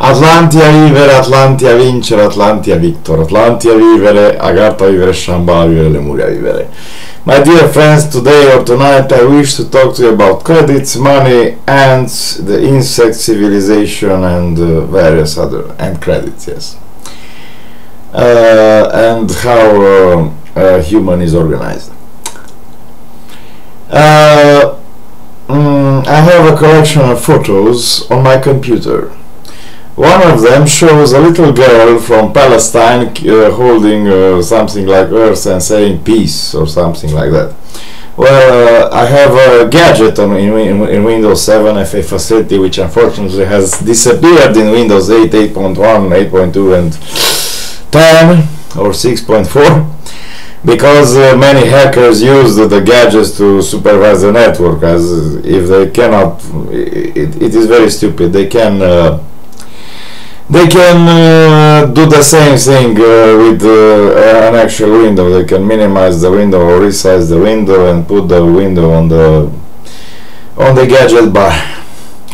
Atlantia vivere, Atlantia vincere, Atlantia victor, Atlantia vivere, Agartha vivere, Shambhala vivere, Lemuria vivere. My dear friends, today or tonight I wish to talk to you about credits, money, ants, the insect civilization, and various other, and credits, yes. And how human is organized. I have a collection of photos on my computer. One of them shows a little girl from Palestine holding something like Earth and saying peace or something like that. Well, I have a gadget in Windows 7 FA facility which unfortunately has disappeared in Windows 8, 8.1, 8.2 and 10 or 6.4 because many hackers use the gadgets to supervise the network, as if they cannot, it is very stupid. They can do the same thing with an actual window. They can minimize the window or resize the window and put the window on the gadget bar,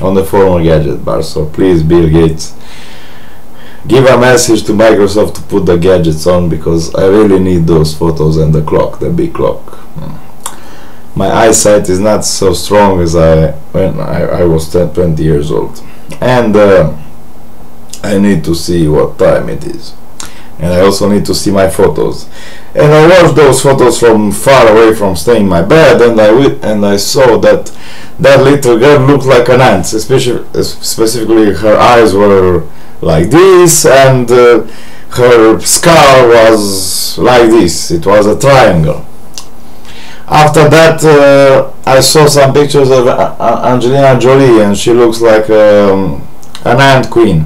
on the former gadget bar. So please, Bill Gates, give a message to Microsoft to put the gadgets on, because I really need those photos and the clock, the big clock. My eyesight is not so strong as when I was 20 years old, and I need to see what time it is, and I also need to see my photos. And I watched those photos from far away from staying in my bed, and I saw that little girl looked like an ant. Specifically, her eyes were like this, and her skull was like this. It was a triangle. After that, I saw some pictures of Angelina Jolie, and she looks like an ant queen.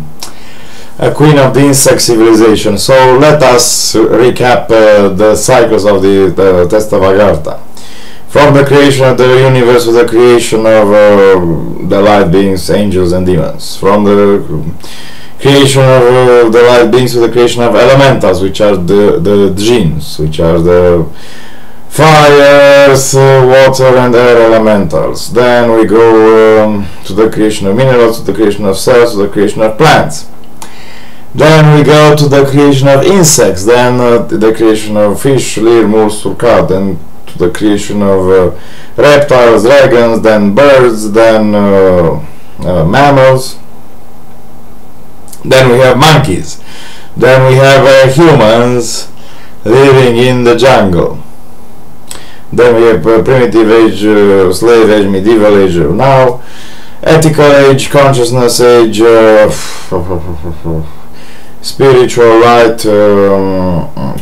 A queen of the insect civilization. So let us recap the cycles of the test of Agartha. From the creation of the universe to the creation of the light beings, angels and demons. From the creation of the light beings to the creation of elementals, which are the jinns, which are the fire, earth, water and air elementals. Then we go to the creation of minerals, to the creation of cells, to the creation of plants. Then we go to the creation of insects, then the creation of fish, lemur, surkat, then to the creation of reptiles, dragons, then birds, then mammals. Then we have monkeys. Then we have humans living in the jungle. Then we have primitive age, slave age, medieval age, now ethical age, consciousness age, spiritual light,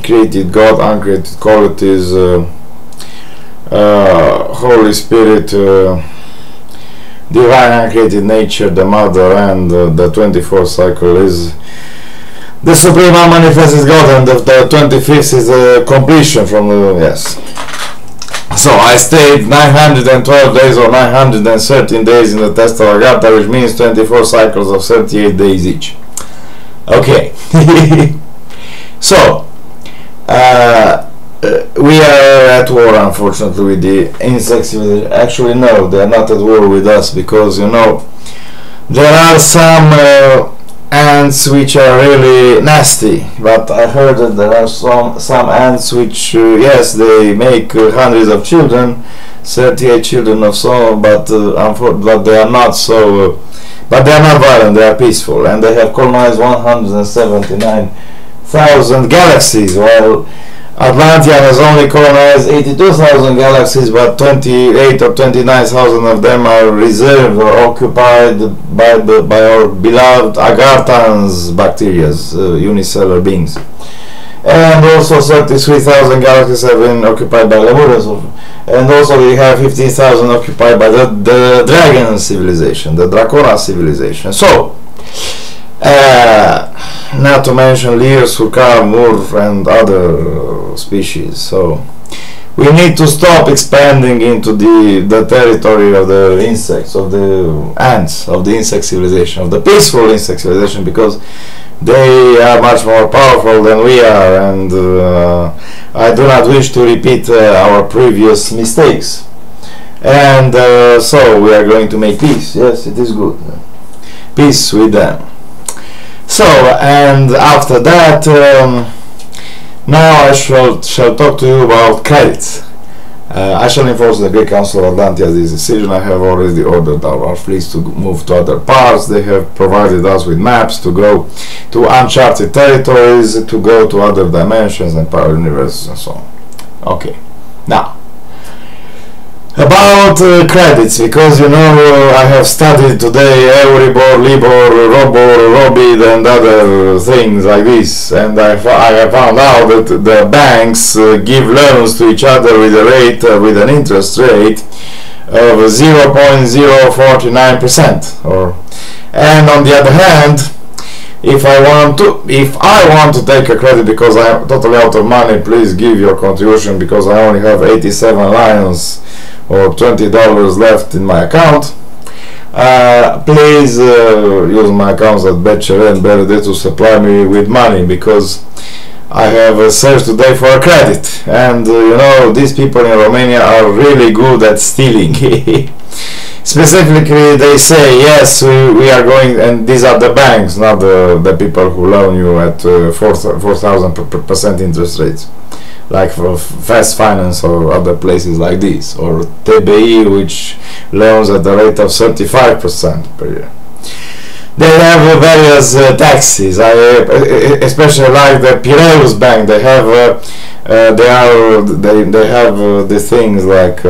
created God, uncreated qualities, Holy Spirit, divine uncreated nature, the mother, and the 24th cycle is the supreme unmanifested God, and the 25th is the completion from the, yes. So I stayed 912 days or 913 days in the test of Agartha, which means 24 cycles of 38 days each. Okay. So we are at war, unfortunately, with the insects. Actually, no, they are not at war with us, because you know there are some ants which are really nasty, but I heard that there are some ants which yes, they make hundreds of children, 38 children or so, but they are not so but they are not violent, they are peaceful, and they have colonized 179,000 galaxies, while Atlantia has only colonized 82,000 galaxies, but 28 or 29,000 of them are reserved or occupied by our beloved Agarthans, bacteria, unicellular beings. And also 33,000 galaxies have been occupied by Lemurians, and also we have 15,000 occupied by the dragon civilization, the Dracona civilization. So, not to mention Lear, Surkar, Mur and other species. So we need to stop expanding into the territory of the insects, of the ants, of the insect civilization, of the peaceful insect civilization, because they are much more powerful than we are, and I do not wish to repeat our previous mistakes. And so we are going to make peace. Yes, it is good. Peace with them. So, and after that, now I shall talk to you about credits. I shall enforce the Greek Council of Atlantis this decision. I have already ordered our fleets to move to other parts. They have provided us with maps to go to uncharted territories, to go to other dimensions and parallel universes and so on. Okay, now about credits, because you know I have studied today Euribor, Libor, Robor, Robid and other things like this, and I have found out that the banks give loans to each other with a rate, with an interest rate of 0.049%. And on the other hand, if I want to take a credit because I am totally out of money, please give your contribution because I only have 87 lions or $20 left in my account. Please use my accounts at Descriere and Descriere to supply me with money, because I have searched today for a credit, and you know, these people in Romania are really good at stealing. Specifically, they say, yes, we are going, and these are the banks, not the people who loan you at 4,000% interest rates, like for Fast Finance or other places like this, or TBI, which loans at the rate of 35% per year. They have various taxes. Especially like the Piraeus Bank. They have they have the things like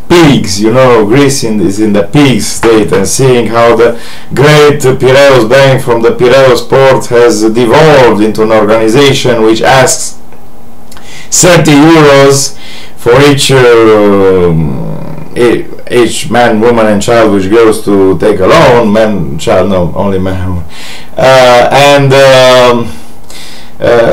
pigs. You know, Greece is in the pig state, and seeing how the great Piraeus Bank from the Piraeus port has devolved into an organization which asks 30 euros for each man, woman and child which goes to take a loan. Man, child, no, only man.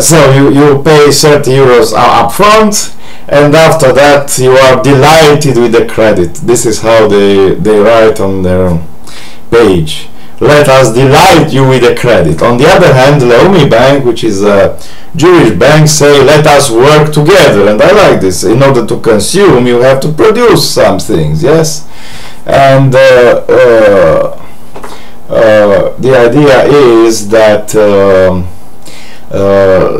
So you pay 30 euros up front, and after that you are delighted with the credit. This is how they write on their page. Let us delight you with the credit. On the other hand, Leumi Bank, which is a Jewish bank, say let us work together, and I like this. In order to consume, you have to produce some things, yes? And the idea is that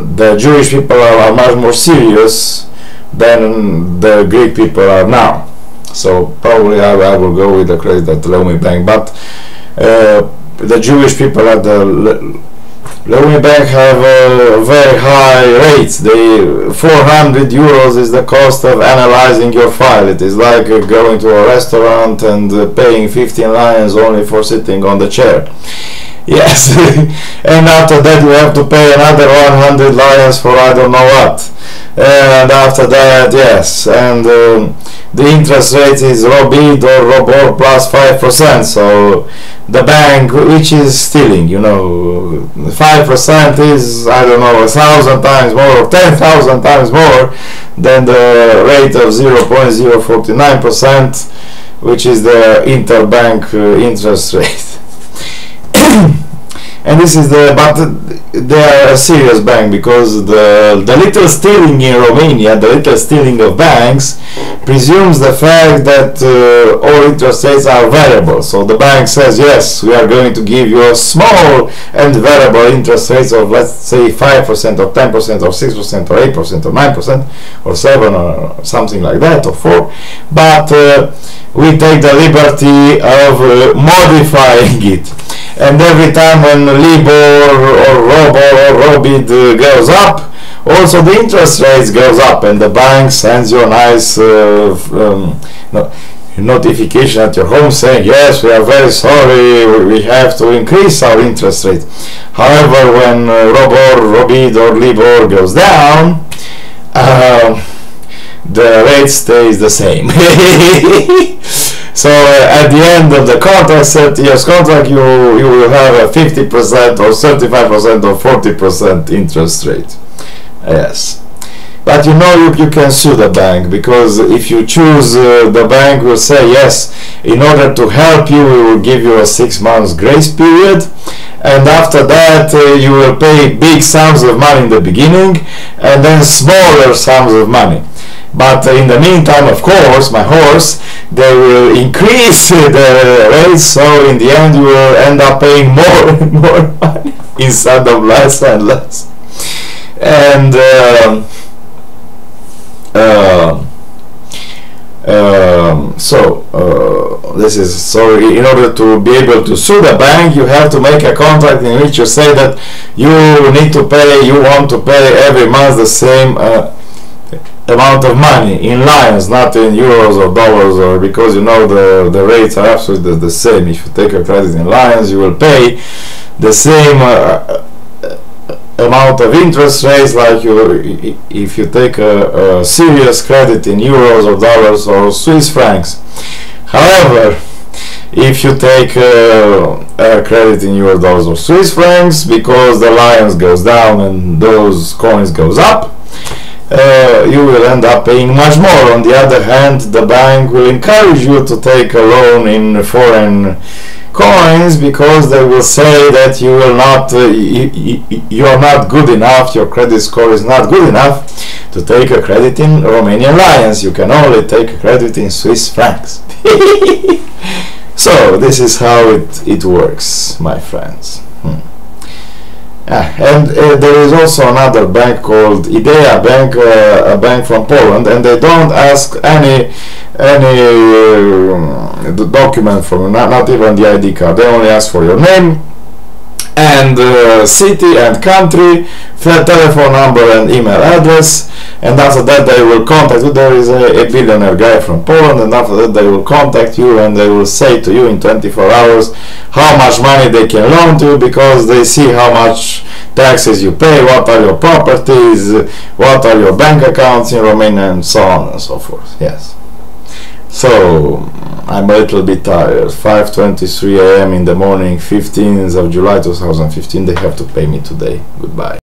the Jewish people are much more serious than the Greek people are now. So probably I will go with the credit at Leumi Bank, but the Jewish people at the Leumi Bank have very high rates. 400 euros is the cost of analyzing your file. It is like going to a restaurant and paying 15 lions only for sitting on the chair. Yes, and after that you have to pay another 100 lions for I don't know what. And after that, yes, and the interest rate is Robid or Robor plus 5%. So the bank, which is stealing, you know, 5% is, I don't know, 1,000 times more or 10,000 times more than the rate of 0.049%, which is the interbank interest rate. And this is but they are a serious bank, because the little stealing in Romania, the little stealing of banks, presumes the fact that all interest rates are variable. So the bank says, yes, we are going to give you a small and variable interest rates of, let's say, 5% or 10% or 6% or 8% or 9% or 7 or something like that, or 4, but we take the liberty of modifying it. And every time when Libor or Robor or Robid goes up, also the interest rates goes up, and the bank sends you a nice notification at your home saying, yes, we are very sorry, we have to increase our interest rate. However, when Robor, Robid or Libor goes down, the rate stays the same. So at the end of the contract, 30 years contract, you will have a 50% or 35% or 40% interest rate. Yes, but you know, you can sue the bank, because if you choose, the bank will say, yes, in order to help you, we will give you a 6 months grace period, and after that you will pay big sums of money in the beginning and then smaller sums of money. But in the meantime, of course, my horse, they will increase the rates, so in the end you will end up paying more and more money instead of less and less. And this is, so in order to be able to sue the bank, you have to make a contract in which you say that you need to pay, you want to pay every month the same amount of money in lions, not in euros or dollars, or because you know the rates are absolutely the same. If you take a credit in lions, you will pay the same amount of interest rates like if you take a serious credit in euros or dollars or Swiss francs. However, if you take a credit in euros, dollars or Swiss francs, because the lions goes down and those coins goes up, you will end up paying much more. On the other hand, the bank will encourage you to take a loan in foreign coins, because they will say that you will not, you are not good enough, your credit score is not good enough to take a credit in Romanian lions. You can only take a credit in Swiss francs. So this is how it works, my friends. And there is also another bank called Idea Bank, a bank from Poland, and they don't ask any document from you, not even the ID card. They only ask for your name and city and country, telephone number and email address, and after that they will contact you. There is a billionaire guy from Poland, and after that they will contact you and they will say to you in 24 hours how much money they can loan to you, because they see how much taxes you pay, what are your properties, what are your bank accounts in Romania, and so on and so forth. Yes. So I'm a little bit tired. 5:23 a.m. in the morning, 15th of July 2015. They have to pay me today. Goodbye.